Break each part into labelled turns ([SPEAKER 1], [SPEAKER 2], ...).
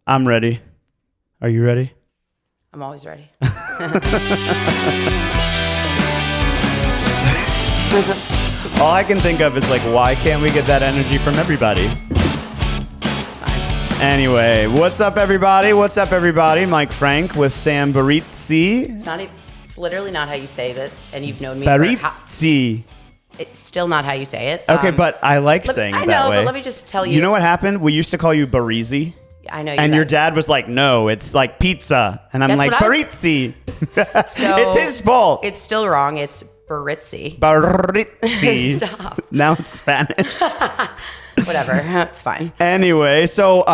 [SPEAKER 1] I'm ready. Are you ready?
[SPEAKER 2] I'm always ready.
[SPEAKER 1] All I can think of is like, why can't we get that energy from everybody?
[SPEAKER 2] It's fine.
[SPEAKER 1] Anyway, what's up, everybody? What's up, everybody? Mike Frank with Sam Berizzi.
[SPEAKER 2] It's literally not how you say that, and you've known me.
[SPEAKER 1] Berizzi.
[SPEAKER 2] It's still not how you say it.
[SPEAKER 1] Okay, but I like saying it that way.
[SPEAKER 2] But let me just tell you.
[SPEAKER 1] You know what happened? We used to call you Berizzi.
[SPEAKER 2] I know you
[SPEAKER 1] And
[SPEAKER 2] guys.
[SPEAKER 1] your dad was like, no, it's like pizza. And I'm
[SPEAKER 2] That's
[SPEAKER 1] like,
[SPEAKER 2] what I was-
[SPEAKER 1] Berizzi.
[SPEAKER 2] So
[SPEAKER 1] it's his fault.
[SPEAKER 2] It's still wrong. It's Berizzi.
[SPEAKER 1] Berizzi.
[SPEAKER 2] Stop.
[SPEAKER 1] Now it's Spanish.
[SPEAKER 2] Whatever. It's fine.
[SPEAKER 1] Anyway, so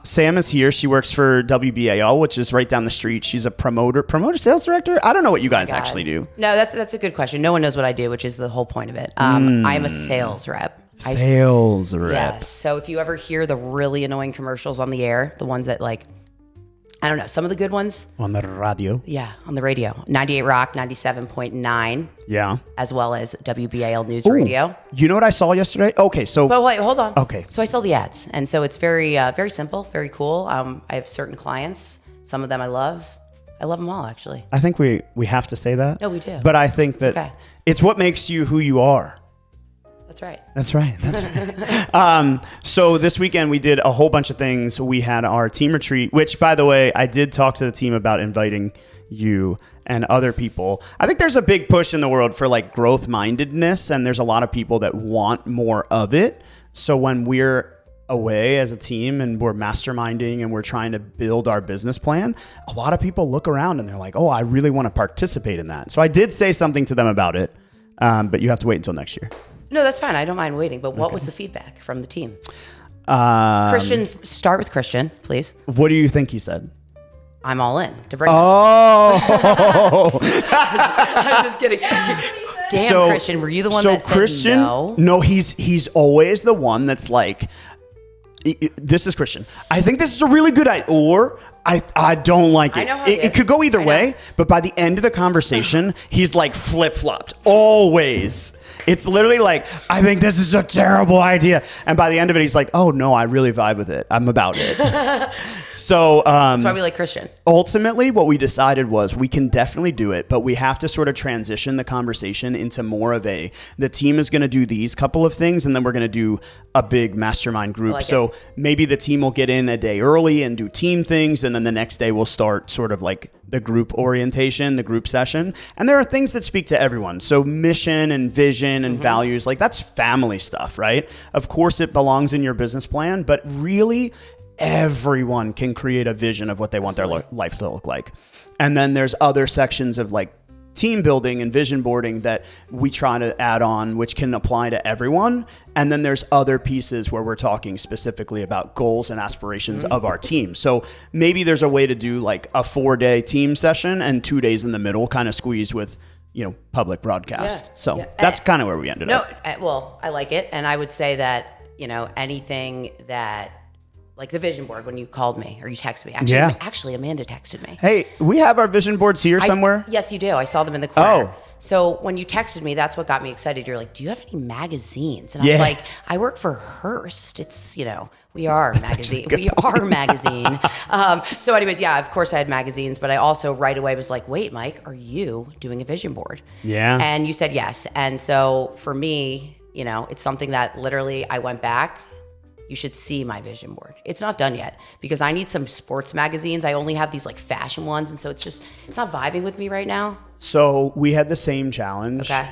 [SPEAKER 1] Sam is here. She works for WBAL, which is right down the street. She's a promoter, sales director. I don't know what you guys actually do.
[SPEAKER 2] No, that's a good question. No one knows what I do, which is the whole point of it. I'm a sales rep.
[SPEAKER 1] Sales rep.
[SPEAKER 2] Yes. So if you ever hear the really annoying commercials on the air, the ones that like, I don't know, some of the good ones.
[SPEAKER 1] On the radio.
[SPEAKER 2] Yeah, on the radio. 98 Rock, 97.9.
[SPEAKER 1] Yeah.
[SPEAKER 2] As well as WBAL News Radio.
[SPEAKER 1] You know what I saw yesterday? Okay, so.
[SPEAKER 2] But wait, hold on.
[SPEAKER 1] Okay.
[SPEAKER 2] So I sell the ads. And so it's very, very simple, very cool. I have certain clients. Some of them I love. I love them all, actually.
[SPEAKER 1] I think we have to say that.
[SPEAKER 2] No, we do.
[SPEAKER 1] But I think that it's what makes you who you are.
[SPEAKER 2] That's right.
[SPEAKER 1] That's right. That's right. So this weekend we did a whole bunch of things. We had our team retreat, which, by the way, I did talk to the team about inviting you and other people. I think there's a big push in the world for like growth mindedness, and there's a lot of people that want more of it. So when we're away as a team and we're masterminding and we're trying to build our business plan, a lot of people look around and they're like, oh, I really want to participate in that. So I did say something to them about it, but you have to wait until next year.
[SPEAKER 2] No, that's fine. I don't mind waiting. But what was the feedback from the team? Christian, start with Christian, please.
[SPEAKER 1] What do you think he said?
[SPEAKER 2] I'm all in to bring
[SPEAKER 1] Oh.
[SPEAKER 2] I'm just kidding. Damn,
[SPEAKER 1] So-
[SPEAKER 2] Christian, were you the one
[SPEAKER 1] so
[SPEAKER 2] that
[SPEAKER 1] Christian,
[SPEAKER 2] said no?
[SPEAKER 1] No, he's always the one that's like, this is Christian. I think this is a really good idea, or I don't like it.
[SPEAKER 2] I know how he
[SPEAKER 1] It
[SPEAKER 2] is.
[SPEAKER 1] could go either
[SPEAKER 2] I know.
[SPEAKER 1] way, but by the end of the conversation, he's like flip-flopped. Always. It's literally like, I think this is a terrible idea. And by the end of it, he's like, oh, no, I really vibe with it. I'm about it. So
[SPEAKER 2] That's why we like Christian.
[SPEAKER 1] ultimately, what we decided was we can definitely do it, but we have to sort of transition the conversation into more of the team is going to do these couple of things, and then we're going to do a big mastermind group.
[SPEAKER 2] Like
[SPEAKER 1] so maybe the team will get in a day early and do team things, and then the next day we'll start sort of like the group orientation, the group session. And there are things that speak to everyone. So mission and vision and values, like that's family stuff, right? Of course it belongs in your business plan, but really everyone can create a vision of what they want their life to look like. And then there's other sections of like team building and vision boarding that we try to add on, which can apply to everyone. And then there's other pieces where we're talking specifically about goals and aspirations of our team. So maybe there's a way to do like a 4-day team session and 2 days in the middle kind of squeeze with, public broadcast.
[SPEAKER 2] Yeah.
[SPEAKER 1] So
[SPEAKER 2] Yeah.
[SPEAKER 1] that's kind of where we ended up.
[SPEAKER 2] Well, I like it. And I would say that, anything that, like the vision board when you called me or you texted me. Actually, Amanda texted me.
[SPEAKER 1] Hey, we have our vision boards here somewhere.
[SPEAKER 2] Yes, you do. I saw them in the corner.
[SPEAKER 1] Oh.
[SPEAKER 2] So when you texted me, that's what got me excited. You're like, do you have any magazines? And I
[SPEAKER 1] Yeah.
[SPEAKER 2] was like, I work for Hearst. It's, we are a magazine. We are a magazine. So anyways, yeah, of course I had magazines, but I also right away was like, wait, Mike, are you doing a vision board?
[SPEAKER 1] Yeah.
[SPEAKER 2] And you said yes. And so for me, it's something that literally I went back. You should see my vision board. It's not done yet because I need some sports magazines. I only have these like fashion ones. And so it's not vibing with me right now.
[SPEAKER 1] So we had the same challenge.
[SPEAKER 2] Okay.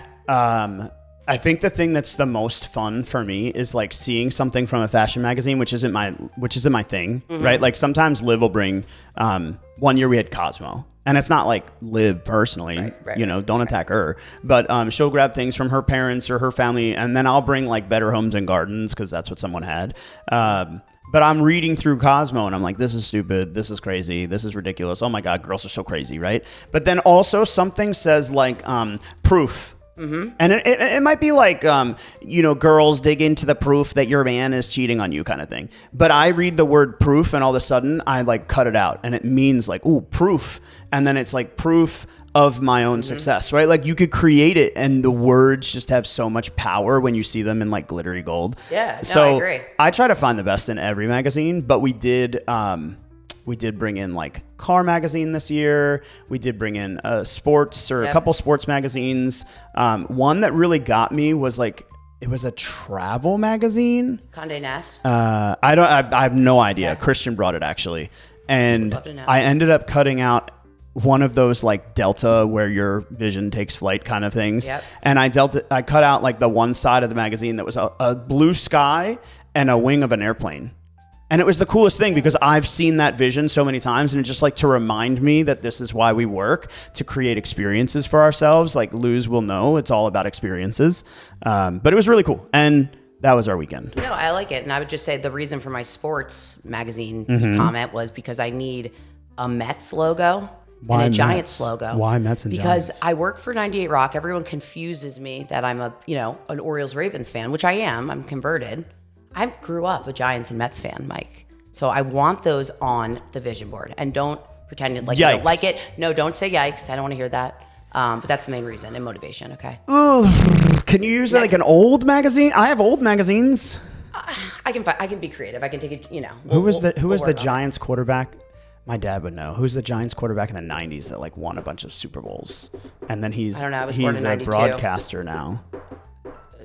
[SPEAKER 1] I think the thing that's the most fun for me is like seeing something from a fashion magazine, which isn't my thing, right? Like sometimes Liv will bring, one year we had Cosmo. And it's not like Liv personally, don't attack her. But she'll grab things from her parents or her family, and then I'll bring like Better Homes and Gardens because that's what someone had. But I'm reading through Cosmo, and I'm like, this is stupid. This is crazy. This is ridiculous. Oh my God, girls are so crazy, right? But then also something says like proof. Mm-hmm. And it might be like, girls dig into the proof that your man is cheating on you kind of thing. But I read the word proof and all of a sudden I like cut it out and it means like, ooh, proof. And then it's like proof of my own success, right? Like you could create it and the words just have so much power when you see them in like glittery gold.
[SPEAKER 2] Yeah, no,
[SPEAKER 1] so
[SPEAKER 2] I agree.
[SPEAKER 1] I try to find the best in every magazine, but we did, We did bring in like car magazine this year. We did bring in sports or a couple sports magazines. One that really got me was like, it was a travel magazine.
[SPEAKER 2] Condé Nast.
[SPEAKER 1] I have no idea. Okay. Christian brought it actually. And I ended up cutting out one of those like Delta where your vision takes flight kind of things. Yep. And I cut out like the one side of the magazine that was a blue sky and a wing of an airplane. And it was the coolest thing because I've seen that vision so many times, and it's just like to remind me that this is why we work, to create experiences for ourselves. Like Luz will know, it's all about experiences. But it was really cool. And that was our weekend.
[SPEAKER 2] No, I like it. And I would just say the reason for my sports magazine comment was because I need a Mets logo. And a Giants logo.
[SPEAKER 1] Why Mets and
[SPEAKER 2] Giants?
[SPEAKER 1] Because
[SPEAKER 2] I work for 98 Rock. Everyone confuses me that I'm an Orioles Ravens fan, which I am. I'm converted. I grew up a Giants and Mets fan, Mike. So I want those on the vision board. And don't pretend like you don't like it. No, don't say yikes. I don't want to hear that. But that's the main reason and motivation. Okay.
[SPEAKER 1] Ugh. Can you use like an old magazine? I have old magazines.
[SPEAKER 2] I can be creative. I can take it.
[SPEAKER 1] Who was the Giants quarterback? My dad would know. Who's the Giants quarterback in the 90s that like won a bunch of Super Bowls? And then he's a broadcaster now.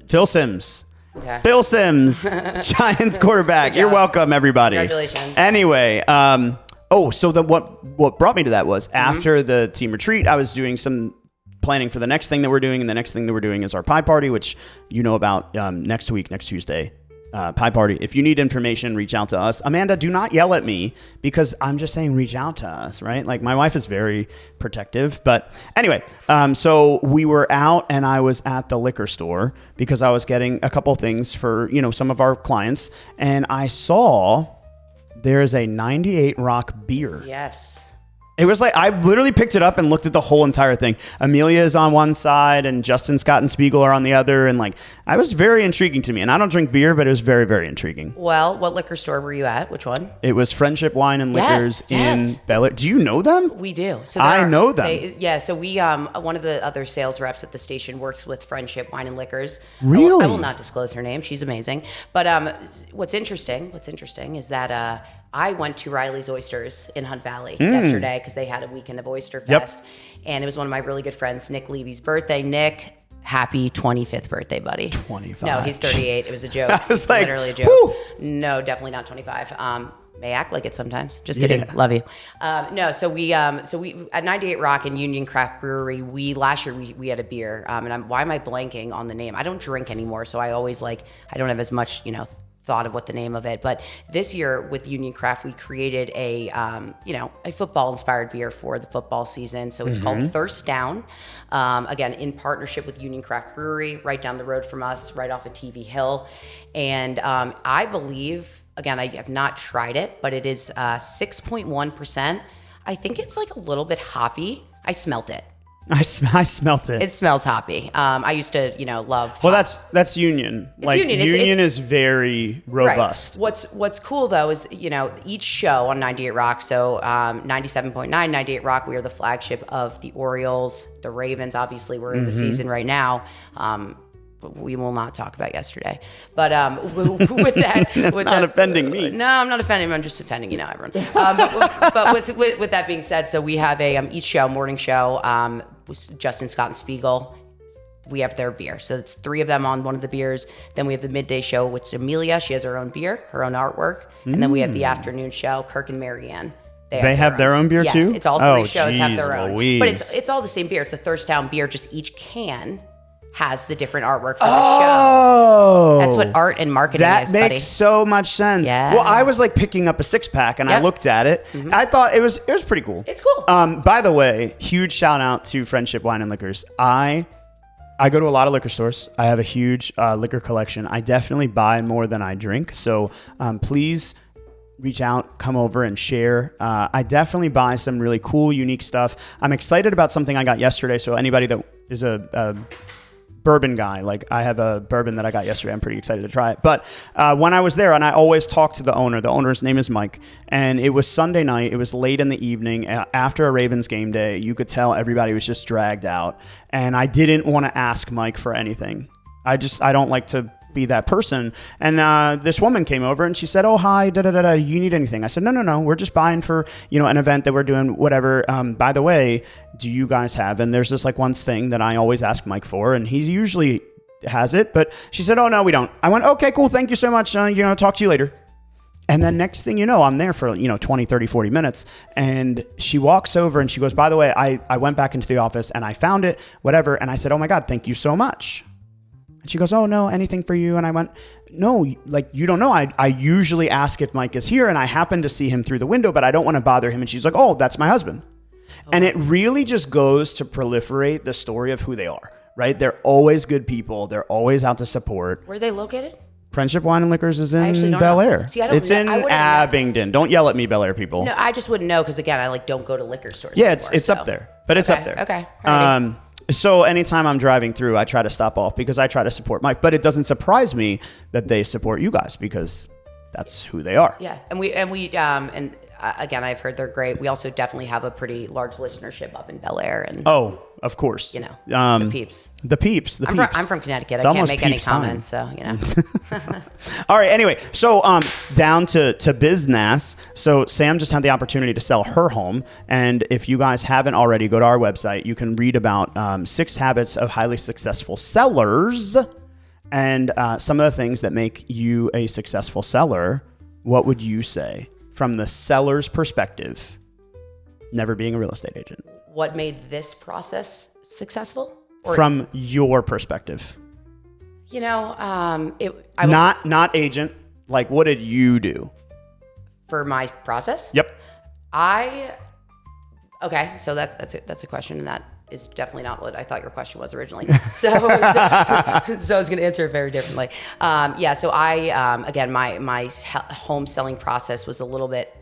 [SPEAKER 1] Phil Simms.
[SPEAKER 2] Okay.
[SPEAKER 1] Phil Simms, Giants quarterback. You're welcome, everybody.
[SPEAKER 2] Congratulations.
[SPEAKER 1] Anyway, so what brought me to that was after the team retreat, I was doing some planning for the next thing that we're doing, and the next thing that we're doing is our pie party, which you know about next Tuesday. Pie party. If you need information, reach out to us. Amanda, do not yell at me because I'm just saying reach out to us, right? Like my wife is very protective. But anyway, so we were out and I was at the liquor store because I was getting a couple things for, some of our clients. And I saw there's a 98 Rock beer.
[SPEAKER 2] Yes.
[SPEAKER 1] It was like, I literally picked it up and looked at the whole entire thing. Amelia is on one side and Justin, Scott, and Spiegel are on the other. And like, I was very intriguing to me. And I don't drink beer, but it was very, very intriguing.
[SPEAKER 2] Well, what liquor store were you at? Which one?
[SPEAKER 1] It was Friendship Wine and Liquors in Bel Air. Do you know them?
[SPEAKER 2] We do. So
[SPEAKER 1] I know them.
[SPEAKER 2] So we, one of the other sales reps at the station works with Friendship Wine and Liquors.
[SPEAKER 1] Really?
[SPEAKER 2] I will not disclose her name. She's amazing. But what's interesting is that I went to Riley's Oysters in Hunt Valley yesterday because they had a weekend of Oyster Fest. And it was one of my really good friends, Nick Levy's birthday. Nick, happy 25th birthday, buddy.
[SPEAKER 1] 25.
[SPEAKER 2] No, he's 38. It was a joke.
[SPEAKER 1] I was like,
[SPEAKER 2] literally a joke.
[SPEAKER 1] Woo.
[SPEAKER 2] No, definitely not 25. May act like it sometimes. Just kidding. Yeah. Love you. So we at 98 Rock and Union Craft Brewery, last year we had a beer. Why am I blanking on the name? I don't drink anymore, so I always I don't have as much, thought of what the name of it. But this year with Union Craft, we created a football inspired beer for the football season. So it's called Thirst Down. Again, in partnership with Union Craft Brewery, right down the road from us, right off of TV Hill. And I believe, again, I have not tried it, but it is 6.1%. I think it's like a little bit hoppy. I smelt it.
[SPEAKER 1] I smelt it.
[SPEAKER 2] It smells hoppy. I used to, love.
[SPEAKER 1] Well, that's Union. Union is very robust.
[SPEAKER 2] Right. What's cool though is each show on 98 Rock. So 97.9, 98 Rock. We are the flagship of the Orioles, the Ravens. Obviously, we're in the season right now. We will not talk about yesterday. But with that,
[SPEAKER 1] not offending me.
[SPEAKER 2] No, I'm not offending. I'm just offending everyone. But with that being said, so we have each show, morning show, with Justin, Scott, and Spiegel. We have their beer. So it's 3 of them on one of the beers. Then we have the midday show, which Amelia, she has her own beer, her own artwork. And then we have the afternoon show, Kirk and Marianne.
[SPEAKER 1] They have their own beer too?
[SPEAKER 2] Yes, it's all 3 shows have their own.
[SPEAKER 1] Louise.
[SPEAKER 2] But it's all the same beer. It's the Thirst Down beer, just each can has the different artwork for the show. That's what art and marketing is, buddy.
[SPEAKER 1] That makes so much sense. Yeah. Well, I was picking up a 6-pack and I looked at it. I thought it was pretty cool.
[SPEAKER 2] It's cool.
[SPEAKER 1] By the way, huge shout out to Friendship Wine and Liquors. I go to a lot of liquor stores. I have a huge liquor collection. I definitely buy more than I drink. So please reach out, come over and share. I definitely buy some really cool, unique stuff. I'm excited about something I got yesterday. So anybody that is a bourbon guy, I have a bourbon that I got yesterday. I'm pretty excited to try it. But when I was there, and I always talk to the owner's name is Mike, and it was Sunday night. It was late in the evening after a Ravens game day. You could tell everybody was just dragged out, and I didn't want to ask Mike for anything. I don't like to be that person. And this woman came over and she said, oh, hi, you need anything? I said, no, we're just buying for, an event that we're doing, whatever. By the way, do you guys have, and there's this like one thing that I always ask Mike for, and he usually has it, but she said, oh, no, we don't. I went, okay, cool. Thank you so much. Talk to you later. And then next thing you know, I'm there for, 20, 30, 40 minutes. And she walks over and she goes, by the way, I went back into the office and I found it, whatever. And I said, oh my God, thank you so much. And she goes, oh no, anything for you? And I went, no, like, you don't know. I usually ask if Mike is here and I happen to see him through the window, but I don't want to bother him. And she's like, oh, that's my husband. Oh. And it really just goes to proliferate the story of who they are, right? They're always good people. They're always out to support.
[SPEAKER 2] Where are they located?
[SPEAKER 1] Friendship Wine and Liquors is in Bel Air.
[SPEAKER 2] See, it's
[SPEAKER 1] in Abingdon. Don't yell at me, Bel Air people.
[SPEAKER 2] No, I just wouldn't know because, again, I don't go to liquor stores.
[SPEAKER 1] Yeah, anymore, it's up there, but it's up there.
[SPEAKER 2] Okay.
[SPEAKER 1] So anytime I'm driving through, I try to stop off because I try to support Mike. But it doesn't surprise me that they support you guys because that's who they are.
[SPEAKER 2] Yeah, and again, I've heard they're great. We also definitely have a pretty large listenership up in Bel Air. And
[SPEAKER 1] of course.
[SPEAKER 2] The peeps.
[SPEAKER 1] The peeps.
[SPEAKER 2] I'm from Connecticut. I can't make any comments, so.
[SPEAKER 1] All right. Anyway, so down to business. So Sam just had the opportunity to sell her home, and if you guys haven't already, go to our website. You can read about 6 habits of highly successful sellers, and some of the things that make you a successful seller. What would you say from the seller's perspective? Never being a real estate agent.
[SPEAKER 2] What made this process successful?
[SPEAKER 1] From your perspective.
[SPEAKER 2] Not
[SPEAKER 1] agent. Like, what did you do?
[SPEAKER 2] For my process?
[SPEAKER 1] Yep.
[SPEAKER 2] Okay, so that's a question, and that is definitely not what I thought your question was originally. So I was going to answer it very differently. So I again, my home selling process was a little bit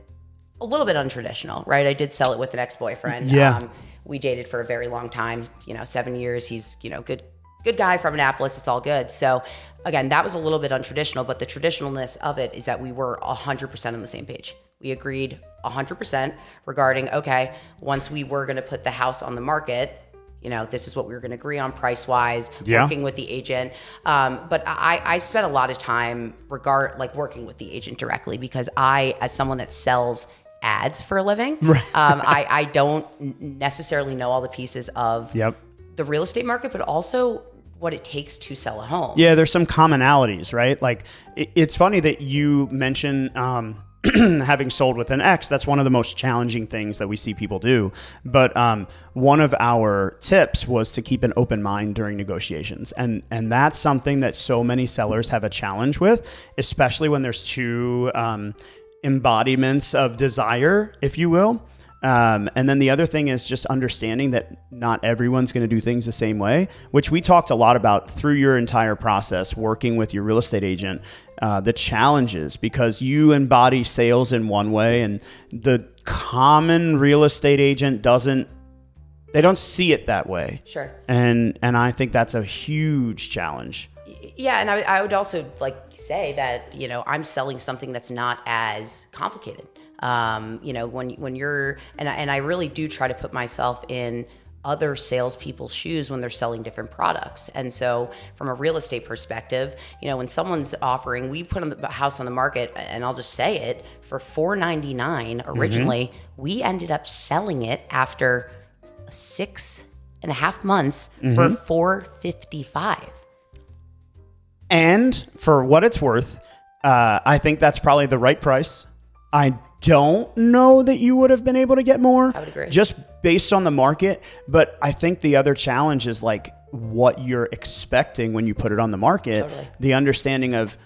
[SPEAKER 2] untraditional, right? I did sell it with an ex-boyfriend.
[SPEAKER 1] Yeah.
[SPEAKER 2] We dated for a very long time, 7 years. He's, good guy from Annapolis. It's all good. So again, that was a little bit untraditional, but the traditionalness of it is that we were 100% on the same page. We agreed 100% regarding, okay, once we were going to put the house on the market, this is what we were going to agree on price-wise, working with the agent. But I spent a lot of time working with the agent directly because as someone that sells ads for a living, right. I don't necessarily know all the pieces of the real estate market, but also what it takes to sell a home.
[SPEAKER 1] Yeah, there's some commonalities, right? Like, it's funny that you mention having sold with an ex. That's one of the most challenging things that we see people do. But one of our tips was to keep an open mind during negotiations. And that's something that so many sellers have a challenge with, especially when there's two embodiments of desire, if you will. And then the other thing is just understanding that not everyone's going to do things the same way, which we talked a lot about through your entire process, working with your real estate agent, the challenges, because you embody sales in one way and the common real estate agent they don't see it that way.
[SPEAKER 2] Sure.
[SPEAKER 1] And I think that's a huge challenge.
[SPEAKER 2] Yeah. And I would also say that, I'm selling something that's not as complicated. When you're, and I really do try to put myself in other salespeople's shoes when they're selling different products. And so from a real estate perspective, when someone's offering, we put the house on the market, and I'll just say it, for $499 originally, we ended up selling it after 6.5 months for $455.
[SPEAKER 1] And for what it's worth, I think that's probably the right price. I don't know that you would have been able to get more.
[SPEAKER 2] I would agree.
[SPEAKER 1] Just based on the market. But I think the other challenge is what you're expecting when you put it on the market.
[SPEAKER 2] Totally.
[SPEAKER 1] The understanding of,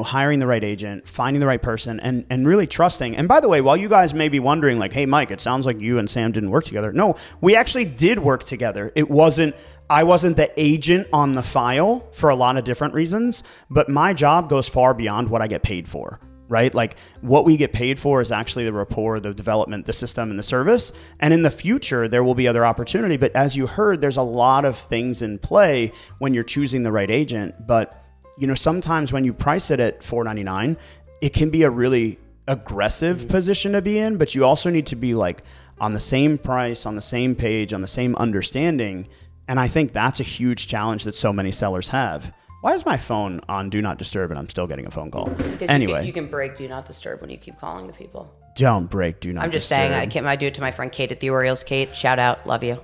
[SPEAKER 1] hiring the right agent, finding the right person, and really trusting. And by the way, while you guys may be wondering hey, Mike, it sounds like you and Sam didn't work together. No, we actually did work together. I wasn't the agent on the file for a lot of different reasons, but my job goes far beyond what I get paid for. Right? What we get paid for is actually the rapport, the development, the system, and the service. And in the future, there will be other opportunity. But as you heard, there's a lot of things in play when you're choosing the right agent. But, sometimes when you price it at $499, it can be a really aggressive position to be in. But you also need to be on the same price, on the same page, on the same understanding. And I think that's a huge challenge that so many sellers have. Why is my phone on Do Not Disturb and I'm still getting a phone call?
[SPEAKER 2] Because
[SPEAKER 1] Anyway.
[SPEAKER 2] you can break Do Not Disturb when you keep calling the people.
[SPEAKER 1] Don't break Do Not Disturb.
[SPEAKER 2] I'm just saying, I do it to my friend Kate at the Orioles. Kate, shout out. Love you.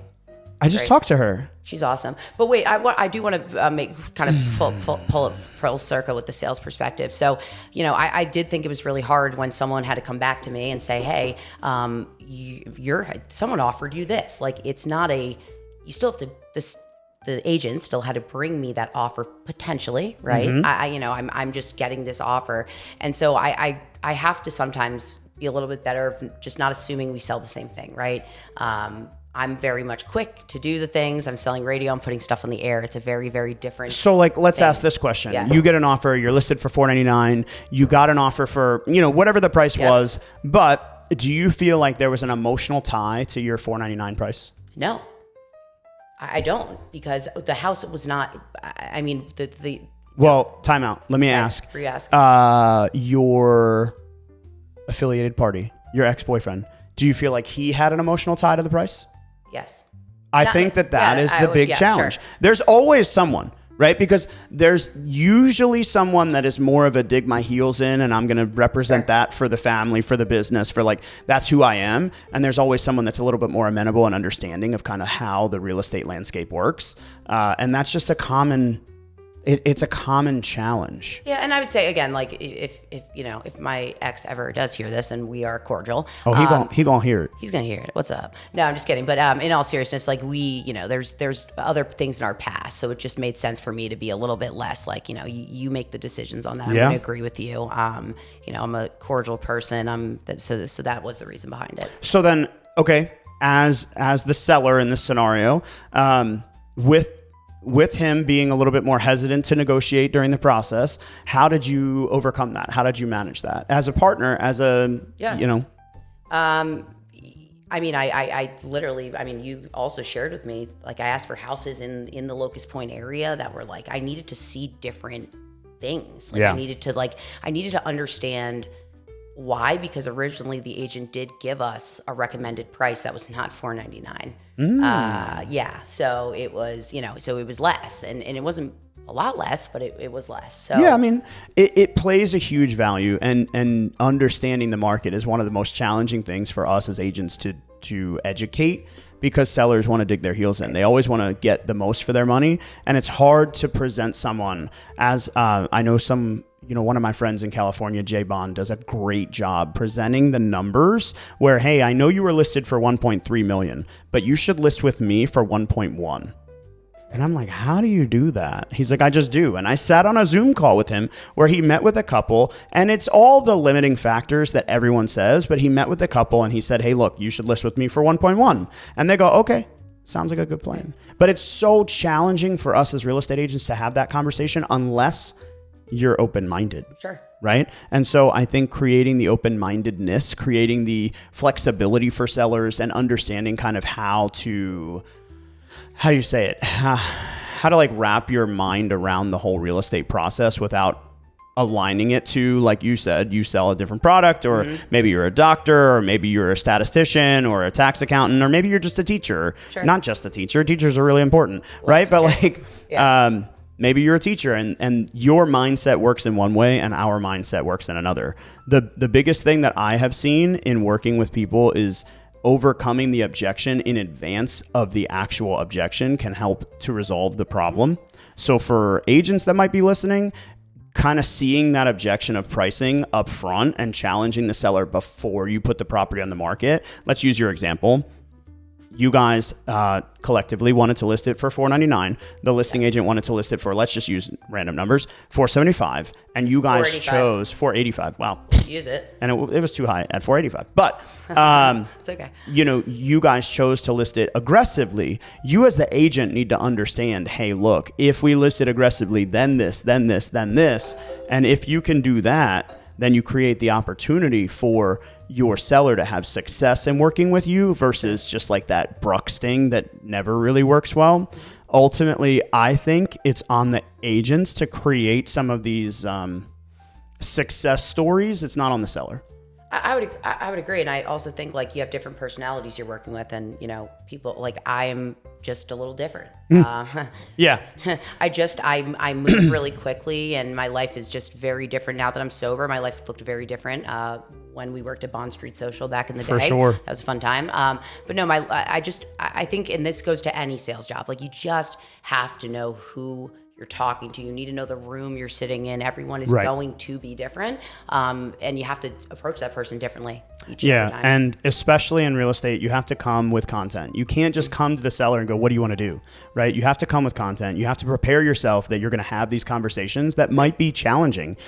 [SPEAKER 1] I just talked to her.
[SPEAKER 2] She's awesome. But wait, I do want to make kind of pull it full circle with the sales perspective. So, I did think it was really hard when someone had to come back to me and say, hey, someone offered you this. Like, it's not you still have to, the agent still had to bring me that offer potentially, right? Mm-hmm. I'm just getting this offer. And so I have to sometimes be a little bit better of just not assuming we sell the same thing, right? I'm very much quick to do the things. I'm selling radio. I'm putting stuff on the air. It's a very, very different.
[SPEAKER 1] So let's ask this question. Yeah. You get an offer. You're listed for $499. You got an offer for, whatever the price was. But do you feel like there was an emotional tie to your $499 price?
[SPEAKER 2] No, I don't, because the house was not,
[SPEAKER 1] Well, time out. Let me ask.
[SPEAKER 2] Re-ask.
[SPEAKER 1] Your affiliated party, your ex-boyfriend, do you feel like he had an emotional tie to the price?
[SPEAKER 2] Yes.
[SPEAKER 1] I think that is the big challenge. Sure. There's always someone, right? Because there's usually someone that is more of a dig my heels in, and I'm going to represent that for the family, for the business, for that's who I am. And there's always someone that's a little bit more amenable and understanding of kind of how the real estate landscape works. And that's just it's a common challenge.
[SPEAKER 2] Yeah, and I would say again, if my ex ever does hear this, and we are cordial.
[SPEAKER 1] Oh, he gonna hear it.
[SPEAKER 2] He's gonna hear it. What's up? No, I'm just kidding. But in all seriousness, there's other things in our past, so it just made sense for me to be a little bit less you make the decisions on that. I'm gonna agree with you. I'm a cordial person. So that was the reason behind it.
[SPEAKER 1] So then, okay, as the seller in this scenario, with him being a little bit more hesitant to negotiate during the process, how did you overcome that? How did you manage that as a partner,
[SPEAKER 2] I literally, you also shared with me, I asked for houses in the Locust Point area that were I needed to see different things. I needed to understand why, because originally the agent did give us a recommended price that was not $499. So it was, so it was less, and it wasn't a lot less, but it was less. So
[SPEAKER 1] it plays a huge value, and understanding the market is one of the most challenging things for us as agents to educate, because sellers want to dig their heels in. They always want to get the most for their money, and it's hard to present someone as I know one of my friends in California, Jay Bond, does a great job presenting the numbers where, hey, I know you were listed for 1.3 million, but you should list with me for 1.1. And I'm like, how do you do that? He's like, I just do. And I sat on a Zoom call with him where he met with a couple, and it's all the limiting factors that everyone says, but he met with a couple and he said, hey, look, you should list with me for 1.1. And they go, okay, sounds like a good plan. But it's so challenging for us as real estate agents to have that conversation unless you're open-minded. Sure. Right? And so I think creating the open-mindedness, creating the flexibility for sellers, and understanding kind of how to wrap your mind around the whole real estate process without aligning it to, like you said, you sell a different product, or maybe you're a doctor, or maybe you're a statistician or a tax accountant, or maybe you're just a teacher. Sure. Not just a teacher. Teachers are really important, right? But maybe you're a teacher, and your mindset works in one way and our mindset works in another. The biggest thing that I have seen in working with people is overcoming the objection in advance of the actual objection can help to resolve the problem. So for agents that might be listening, kind of seeing that objection of pricing up front and challenging the seller before you put the property on the market. Let's use your example. You guys collectively wanted to list it for $499. The listing agent wanted to list it for, let's just use random numbers, $475. And you guys chose $485. Wow.
[SPEAKER 2] Use it.
[SPEAKER 1] And it was too high at $485. But
[SPEAKER 2] it's okay.
[SPEAKER 1] You guys chose to list it aggressively. You as the agent need to understand, hey, look, if we list it aggressively, then this, then this, then this. And if you can do that, then you create the opportunity for your seller to have success in working with you versus just like that Bruxting that never really works well. Ultimately, I think it's on the agents to create some of these success stories. It's not on the seller.
[SPEAKER 2] I would agree, and I also think like you have different personalities you're working with, and people like I'm just a little different.
[SPEAKER 1] Yeah.
[SPEAKER 2] I move really quickly, and my life is just very different now that I'm sober. My life looked very different when we worked at Bond Street Social back in the day.
[SPEAKER 1] For sure,
[SPEAKER 2] that was a fun time. But no, I think, and this goes to any sales job. Like you just have to know who you're talking to. You need to know the room you're sitting in. Everyone is going to be different, and you have to approach that person differently each and every time.
[SPEAKER 1] And especially in real estate, you have to come with content. You can't just come to the seller and go, what do you want to do? Right? You have to come with content. You have to prepare yourself that you're going to have these conversations that might be challenging.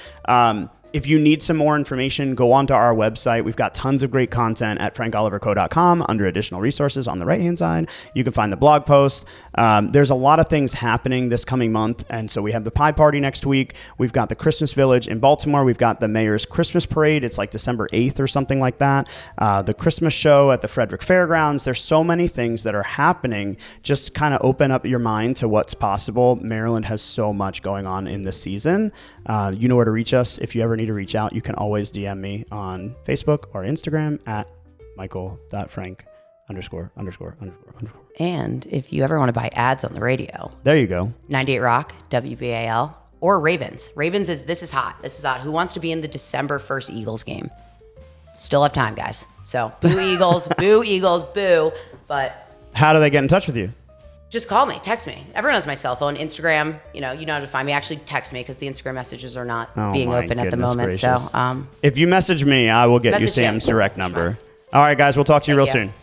[SPEAKER 1] If you need some more information, go onto our website. We've got tons of great content at frankoliverco.com under additional resources on the right-hand side. You can find the blog post. There's a lot of things happening this coming month. And so we have the pie party next week. We've got the Christmas Village in Baltimore. We've got the mayor's Christmas parade. It's like December 8th or something like that. The Christmas show at the Frederick Fairgrounds. There's so many things that are happening. Just kind of open up your mind to what's possible. Maryland has so much going on in this season. You know where to reach us. If you ever need to reach out, you can always DM me on Facebook or Instagram at michael.frank____.
[SPEAKER 2] And if you ever want to buy ads on the radio,
[SPEAKER 1] there you go.
[SPEAKER 2] 98 Rock, WBAL, or Ravens. This is hot. This is hot. Who wants to be in the December 1st Eagles game? Still have time, guys. So boo Eagles, boo Eagles, boo. But
[SPEAKER 1] how do they get in touch with you?
[SPEAKER 2] Just call me, text me. Everyone has my cell phone, Instagram. You know how to find me. Actually, text me because the Instagram messages are not being open at the moment. Gracious. So,
[SPEAKER 1] if you message me, I will get you Sam's direct number. All right, guys, we'll talk to you real soon.